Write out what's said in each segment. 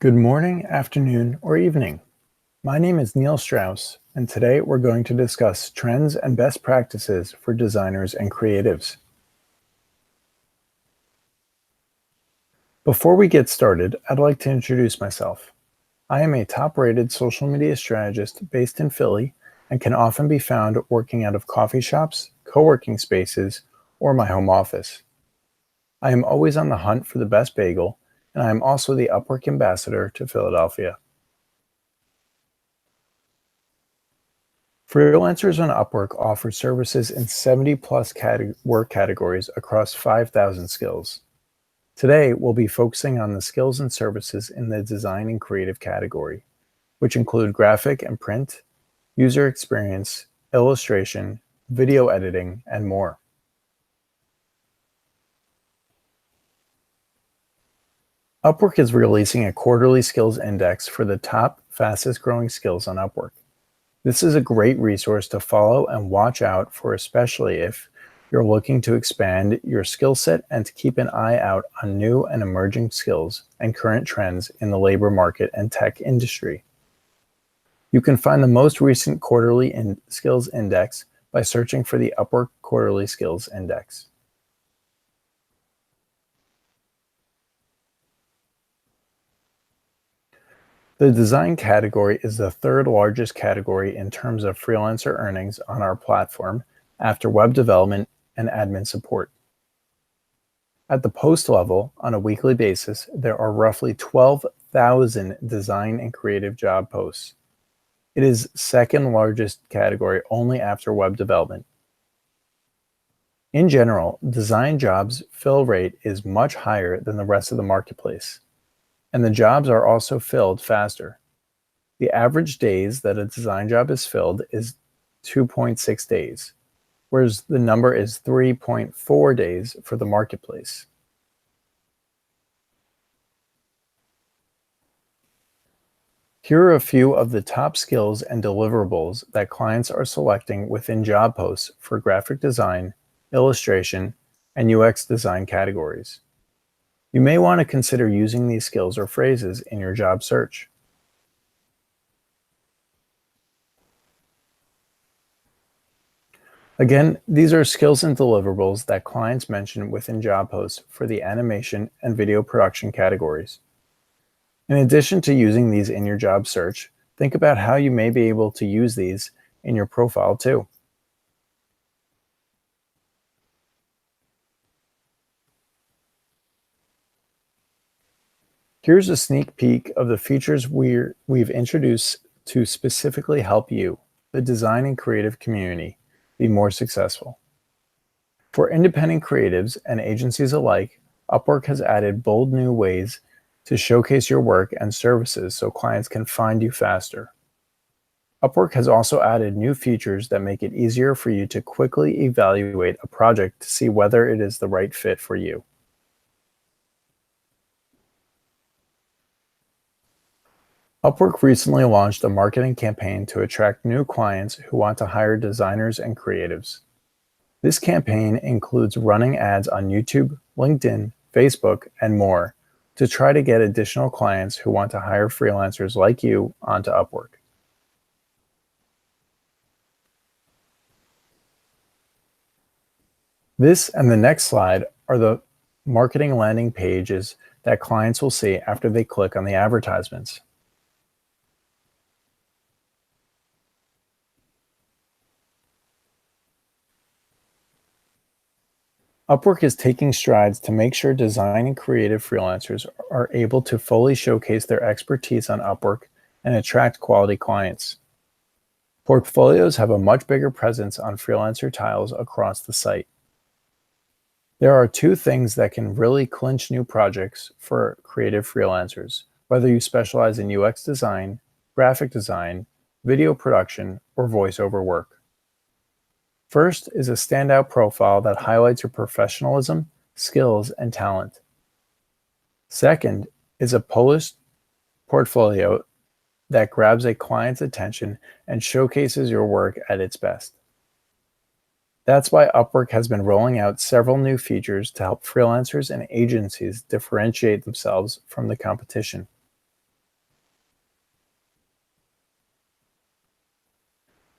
Good morning, afternoon, or evening. My name is Neil Strauss, and today we're going to discuss trends and best practices for designers and creatives. Before we get started, I'd like to introduce myself. I am a top-rated social media strategist based in Philly and can often be found working out of coffee shops, co-working spaces, or my home office. I am always on the hunt for the best bagel, and I am also the Upwork ambassador to Philadelphia. Freelancers on Upwork offer services in 70 plus work categories across 5,000 skills. Today, we'll be focusing on the skills and services in the design and creative category, which include graphic and print, user experience, illustration, video editing, and more. Upwork is releasing a quarterly skills index for the top fastest growing skills on Upwork. This is a great resource to follow and watch out for, especially if you're looking to expand your skill set and to keep an eye out on new and emerging skills and current trends in the labor market and tech industry. You can find the most recent quarterly skills index by searching for the Upwork Quarterly Skills Index. The design category is the third largest category in terms of freelancer earnings on our platform after web development and admin support. At the post level, on a weekly basis, there are roughly 12,000 design and creative job posts. It is second largest category only after web development. In general, design jobs fill rate is much higher than the rest of the marketplace, and the jobs are also filled faster. The average days that a design job is filled is 2.6 days, whereas the number is 3.4 days for the marketplace. Here are a few of the top skills and deliverables that clients are selecting within job posts for graphic design, illustration, and UX design categories. You may want to consider using these skills or phrases in your job search. Again, these are skills and deliverables that clients mention within job posts for the animation and video production categories. In addition to using these in your job search, think about how you may be able to use these in your profile too. Here's a sneak peek of the features we've introduced to specifically help you, the design and creative community, be more successful. For independent creatives and agencies alike, Upwork has added bold new ways to showcase your work and services so clients can find you faster. Upwork has also added new features that make it easier for you to quickly evaluate a project to see whether it is the right fit for you. Upwork recently launched a marketing campaign to attract new clients who want to hire designers and creatives. This campaign includes running ads on YouTube, LinkedIn, Facebook, and more to try to get additional clients who want to hire freelancers like you onto Upwork. This and the next slide are the marketing landing pages that clients will see after they click on the advertisements. Upwork is taking strides to make sure design and creative freelancers are able to fully showcase their expertise on Upwork and attract quality clients. Portfolios have a much bigger presence on freelancer tiles across the site. There are two things that can really clinch new projects for creative freelancers, whether you specialize in UX design, graphic design, video production, or voiceover work. First is a standout profile that highlights your professionalism, skills, and talent. Second is a polished portfolio that grabs a client's attention and showcases your work at its best. That's why Upwork has been rolling out several new features to help freelancers and agencies differentiate themselves from the competition.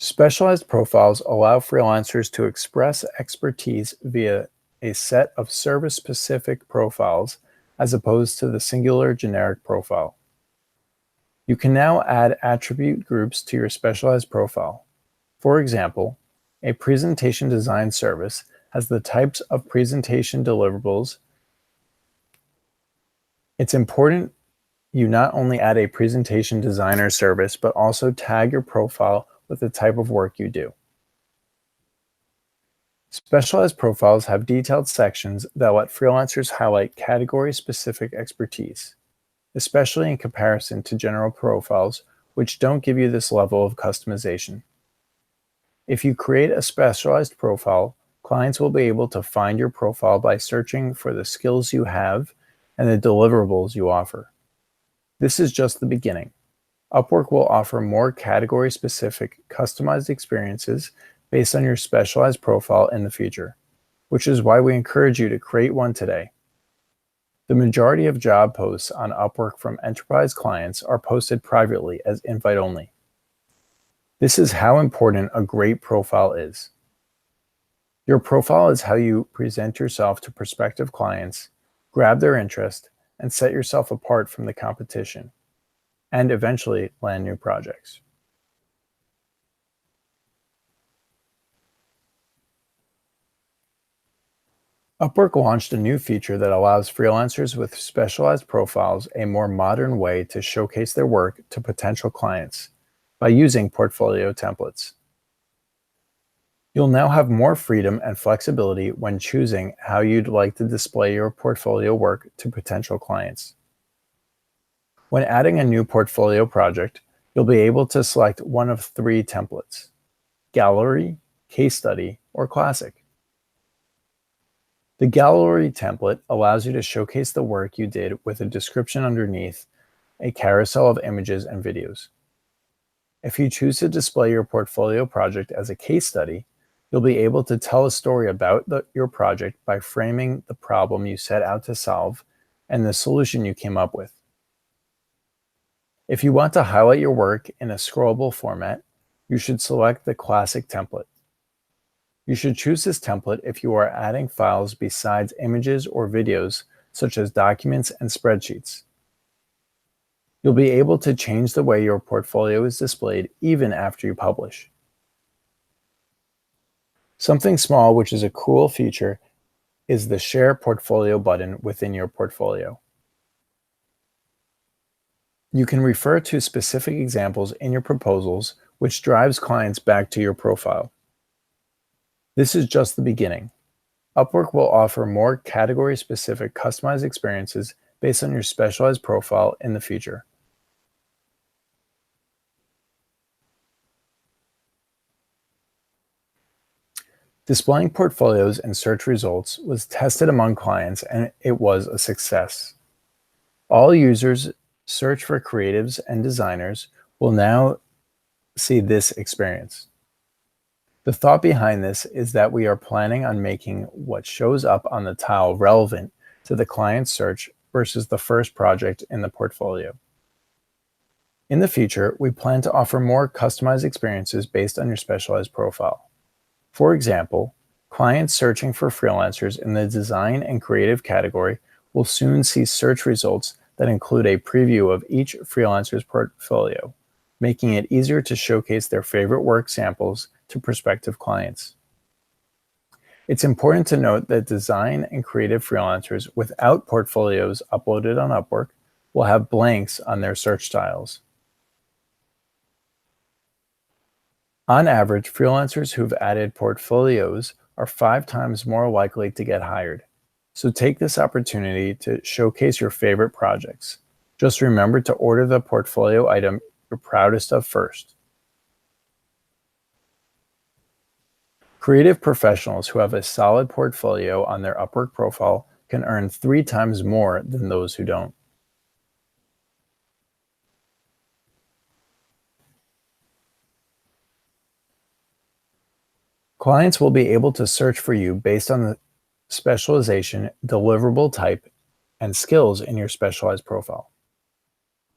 Specialized profiles allow freelancers to express expertise via a set of service-specific profiles as opposed to the singular generic profile. You can now add attribute groups to your specialized profile. For example, a presentation design service has the types of presentation deliverables. It's important you not only add a presentation designer service, but also tag your profile with the type of work you do. Specialized profiles have detailed sections that let freelancers highlight category-specific expertise, especially in comparison to general profiles, which don't give you this level of customization. If you create a specialized profile, clients will be able to find your profile by searching for the skills you have and the deliverables you offer. This is just the beginning. Upwork will offer more category-specific, customized experiences based on your specialized profile in the future, which is why we encourage you to create one today. The majority of job posts on Upwork from enterprise clients are posted privately as invite-only. This is how important a great profile is. Your profile is how you present yourself to prospective clients, grab their interest, and set yourself apart from the competition, and eventually land new projects. Upwork launched a new feature that allows freelancers with specialized profiles a more modern way to showcase their work to potential clients by using portfolio templates. You'll now have more freedom and flexibility when choosing how you'd like to display your portfolio work to potential clients. When adding a new portfolio project, you'll be able to select one of three templates: Gallery, Case Study, or Classic. The Gallery template allows you to showcase the work you did with a description underneath, a carousel of images and videos. If you choose to display your portfolio project as a case study, you'll be able to tell a story about your project by framing the problem you set out to solve and the solution you came up with. If you want to highlight your work in a scrollable format, you should select the Classic template. You should choose this template if you are adding files besides images or videos, such as documents and spreadsheets. You'll be able to change the way your portfolio is displayed even after you publish. Something small, which is a cool feature, is the Share Portfolio button within your portfolio. You can refer to specific examples in your proposals, which drives clients back to your profile. This is just the beginning. Upwork will offer more category-specific customized experiences based on your specialized profile in the future. Displaying portfolios and search results was tested among clients, and it was a success. All users search for creatives and designers will now see this experience. The thought behind this is that we are planning on making what shows up on the tile relevant to the client's search versus the first project in the portfolio. In the future, we plan to offer more customized experiences based on your specialized profile. For example, clients searching for freelancers in the design and creative category will soon see search results that include a preview of each freelancer's portfolio, making it easier to showcase their favorite work samples to prospective clients. It's important to note that design and creative freelancers without portfolios uploaded on Upwork will have blanks on their search tiles. On average, freelancers who've added portfolios are 5 times more likely to get hired. So take this opportunity to showcase your favorite projects. Just remember to order the portfolio item you're proudest of first. Creative professionals who have a solid portfolio on their Upwork profile can earn 3 times more than those who don't. Clients will be able to search for you based on the specialization, deliverable type, and skills in your specialized profile.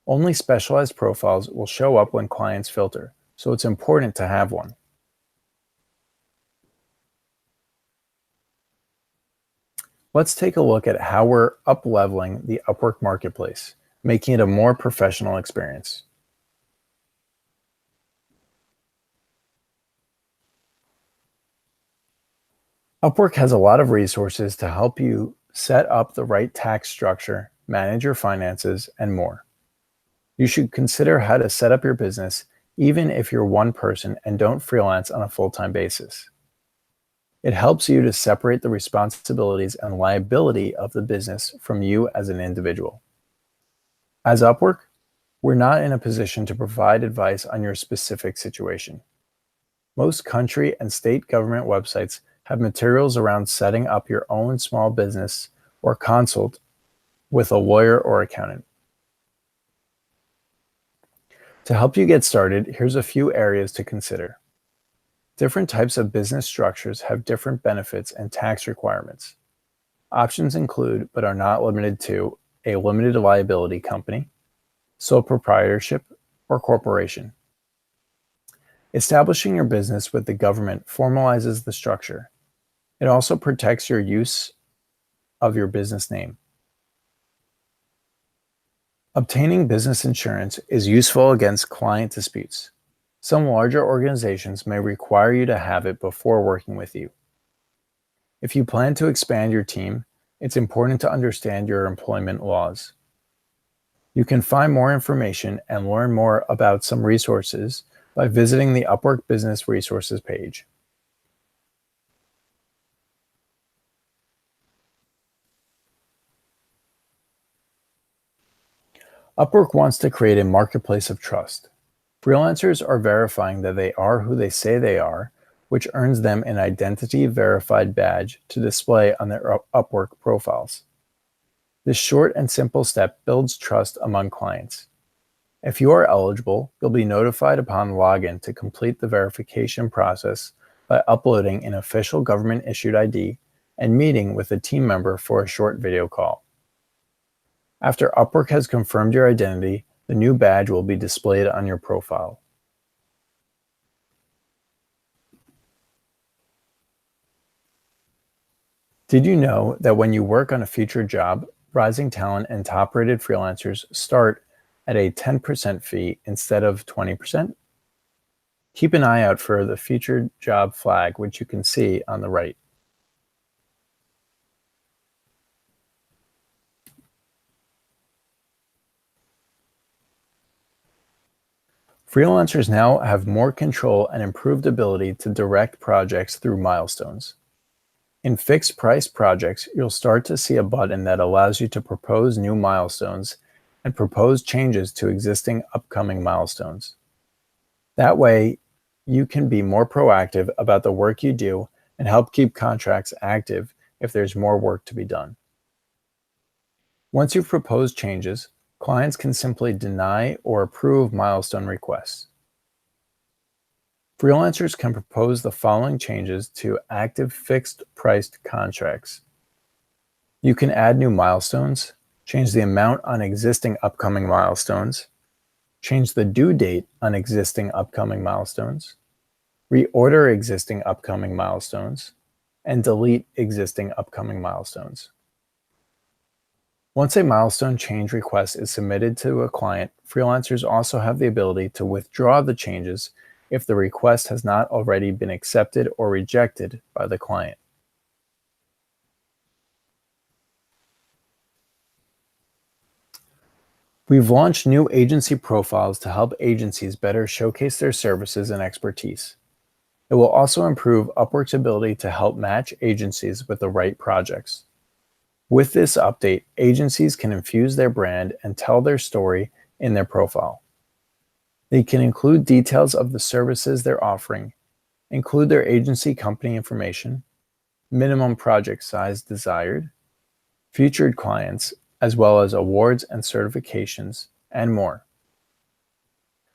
Only specialized profiles will show up when clients filter, so it's important to have one. Let's take a look at how we're up-leveling the Upwork marketplace, making it a more professional experience. Upwork has a lot of resources to help you set up the right tax structure, manage your finances, and more. You should consider how to set up your business even if you're one person and don't freelance on a full-time basis. It helps you to separate the responsibilities and liability of the business from you as an individual. As Upwork, we're not in a position to provide advice on your specific situation. Most country and state government websites have materials around setting up your own small business or consult with a lawyer or accountant. To help you get started, here's a few areas to consider. Different types of business structures have different benefits and tax requirements. Options include, but are not limited to, a limited liability company, sole proprietorship, or corporation. Establishing your business with the government formalizes the structure. It also protects your use of your business name. Obtaining business insurance is useful against client disputes. Some larger organizations may require you to have it before working with you. If you plan to expand your team, it's important to understand your employment laws. You can find more information and learn more about some resources by visiting the Upwork Business Resources page. Upwork wants to create a marketplace of trust. Freelancers are verifying that they are who they say they are, which earns them an identity verified badge to display on their Upwork profiles. This short and simple step builds trust among clients. If you are eligible, you'll be notified upon login to complete the verification process by uploading an official government-issued ID and meeting with a team member for a short video call. After Upwork has confirmed your identity, the new badge will be displayed on your profile. Did you know that when you work on a featured job, rising talent and top-rated freelancers start at a 10% fee instead of 20%? Keep an eye out for the featured job flag, which you can see on the right. Freelancers now have more control and improved ability to direct projects through milestones. In fixed price projects, you'll start to see a button that allows you to propose new milestones and propose changes to existing upcoming milestones. That way, you can be more proactive about the work you do and help keep contracts active if there's more work to be done. Once you've proposed changes, clients can simply deny or approve milestone requests. Freelancers can propose the following changes to active fixed-priced contracts. You can add new milestones, change the amount on existing upcoming milestones, change the due date on existing upcoming milestones, reorder existing upcoming milestones, and delete existing upcoming milestones. Once a milestone change request is submitted to a client, freelancers also have the ability to withdraw the changes if the request has not already been accepted or rejected by the client. We've launched new agency profiles to help agencies better showcase their services and expertise. It will also improve Upwork's ability to help match agencies with the right projects. With this update, agencies can infuse their brand and tell their story in their profile. They can include details of the services they're offering, include their agency company information, minimum project size desired, featured clients, as well as awards and certifications, and more.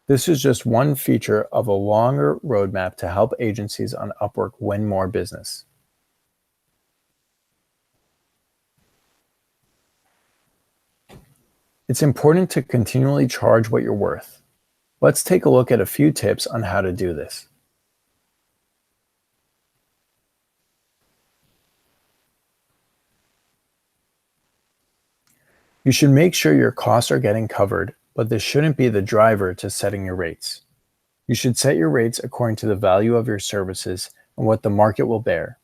This is just one feature of a longer roadmap to help agencies on Upwork win more business. It's important to continually charge what you're worth. Let's take a look at a few tips on how to do this. You should make sure your costs are getting covered, but this shouldn't be the driver to setting your rates. You should set your rates according to the value of your services and what the market will bear.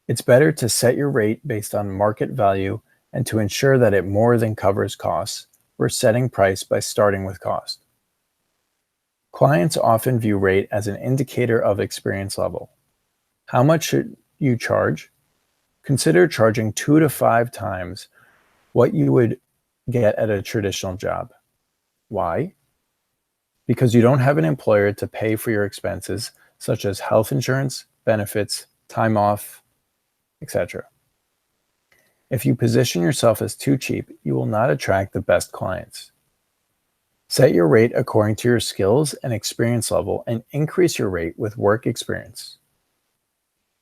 It's better to set your rate based on market value and to ensure that it more than covers costs. We're setting price by starting with cost. Clients often view rate as an indicator of experience level. How much should you charge? Consider charging 2 to 5 times what you would get at a traditional job. Why? Because you don't have an employer to pay for your expenses, such as health insurance, benefits, time off, etc. If you position yourself as too cheap, you will not attract the best clients. Set your rate according to your skills and experience level and increase your rate with work experience.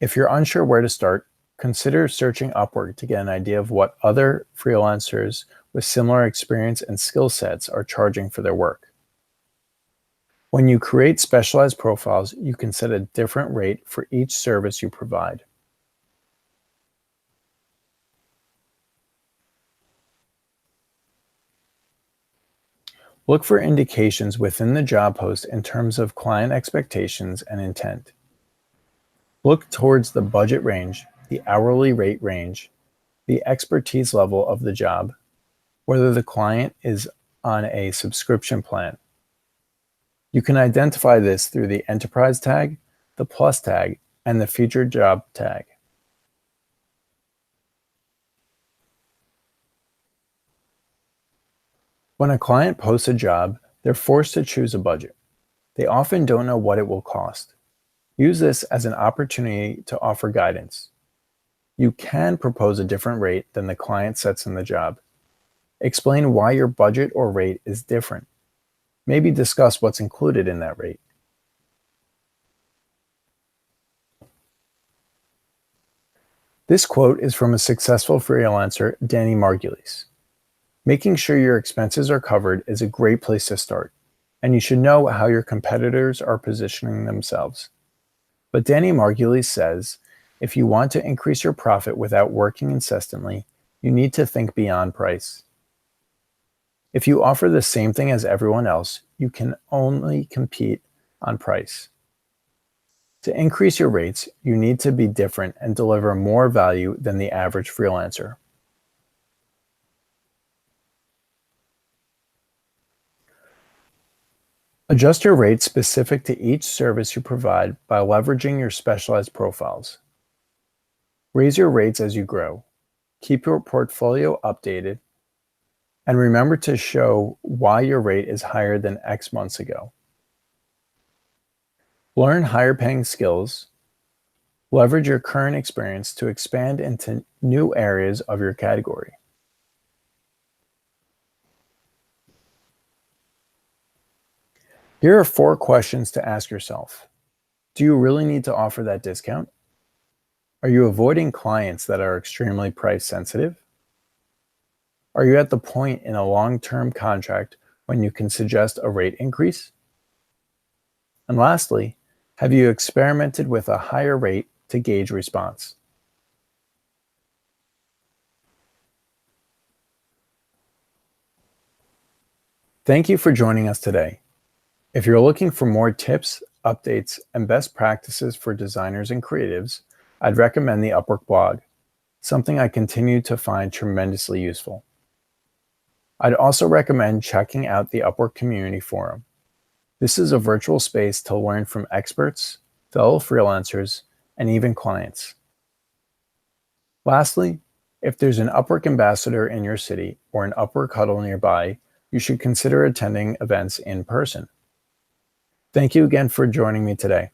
If you're unsure where to start, consider searching Upwork to get an idea of what other freelancers with similar experience and skill sets are charging for their work. When you create specialized profiles, you can set a different rate for each service you provide. Look for indications within the job post in terms of client expectations and intent. Look towards the budget range, the hourly rate range, the expertise level of the job, whether the client is on a subscription plan. You can identify this through the enterprise tag, the plus tag, and the featured job tag. When a client posts a job, they're forced to choose a budget. They often don't know what it will cost. Use this as an opportunity to offer guidance. You can propose a different rate than the client sets in the job. Explain why your budget or rate is different. Maybe discuss what's included in that rate. This quote is from a successful freelancer, Danny Margulies. Making sure your expenses are covered is a great place to start, and you should know how your competitors are positioning themselves. But Danny Margulies says, if you want to increase your profit without working incessantly, you need to think beyond price. If you offer the same thing as everyone else, you can only compete on price. To increase your rates, you need to be different and deliver more value than the average freelancer. Adjust your rates specific to each service you provide by leveraging your specialized profiles. Raise your rates as you grow. Keep your portfolio updated. And remember to show why your rate is higher than X months ago. Learn higher paying skills. Leverage your current experience to expand into new areas of your category. Here are 4 questions to ask yourself. Do you really need to offer that discount? Are you avoiding clients that are extremely price sensitive? Are you at the point in a long-term contract when you can suggest a rate increase? And lastly, have you experimented with a higher rate to gauge response? Thank you for joining us today. If you're looking for more tips, updates, and best practices for designers and creatives, I'd recommend the Upwork blog, something I continue to find tremendously useful. I'd also recommend checking out the Upwork Community Forum. This is a virtual space to learn from experts, fellow freelancers, and even clients. Lastly, if there's an Upwork ambassador in your city or an Upwork huddle nearby, you should consider attending events in person. Thank you again for joining me today.